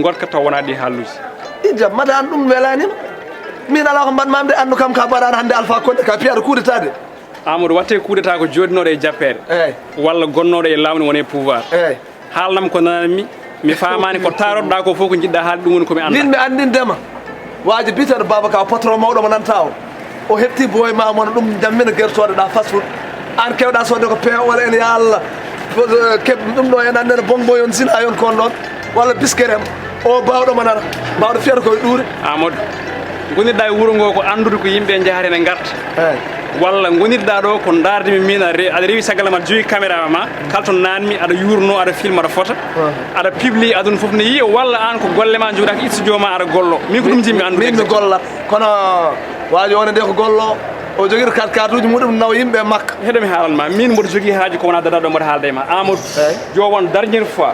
gorka taw wona di halluji ija mata an dum welani min ala ko mamde andu kam ka baɗano hande alpha konde ka piyaɗo kuudetade Amadou watte kuudeta ko jodinoɗo e jappere walla gonnoɗo e lawni woni pouvoir haalnam ko nananmi mi famani ko taroɗɗa ko fof ko jiɗɗa haalde ɗum woni komi anda min mi andindema waji biteɗo babaka patron mawɗo mo nanta o hetti boy ma mono ɗum jammina guertode ɗa fast food an kewɗa sodde ko pewol en ya Allah keɓ ɗum ɗo en andene bongo yon sina yon kon ɗon walla biskerem o bawɗo mo nana bawɗo fiyata koye ɗuure Amadou gonirɗa e wuuro ngo ko andude ko yimɓe jaari ne garta walla gonirɗa ɗo ko dardimi min aɗa rewi caggal ma joyi caméra ma kala to nanmi aɗa yurno aɗa film aɗa fota aɗa publie aduna foof ne yiya walla an ko golle ma joguiɗa ko studio ma aɗa gollo min ko ɗum jimmi andude min mi golla kono waji wonde ko gollo o joguiɗo carte uji muɗum nawa yimɓe makka heɗomi haalanma min mboɗo jogui haaji ko wona dadaɗo mboɗo haalda e ma Amadou jowon dernière fois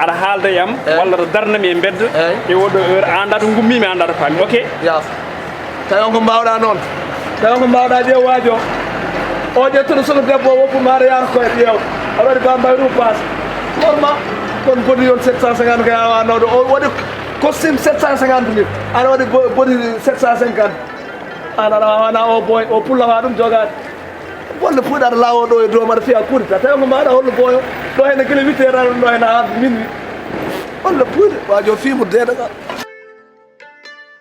aɗa haalda yam walla aɗa darnami e beddo e oɗo heure anda to gummimi anda to paami ok yas tawi on ko mbawɗa noon tawi on ko mbawɗa ƴeew waaji o ƴettuɗo sogo debbo o woppuma aɗa yaara koye ƴeew aɗa waɗi bambay ɗum passe normal kon bodi yon 750 ka yawanawde o waɗi costume 750 mille aɗa waɗi bodi 750 an aɗa wawana o boy o pullawa ɗum jogade wonde puuɗe aɗa lawo ɗo e dow maɗa fiya kuudita tawi ko mbaɗa holno boyo ɗo hene guila 8 heures aɗa ɗum ɗo hene ha minuit wonde puuɗe waji o fiimu deeɗa ka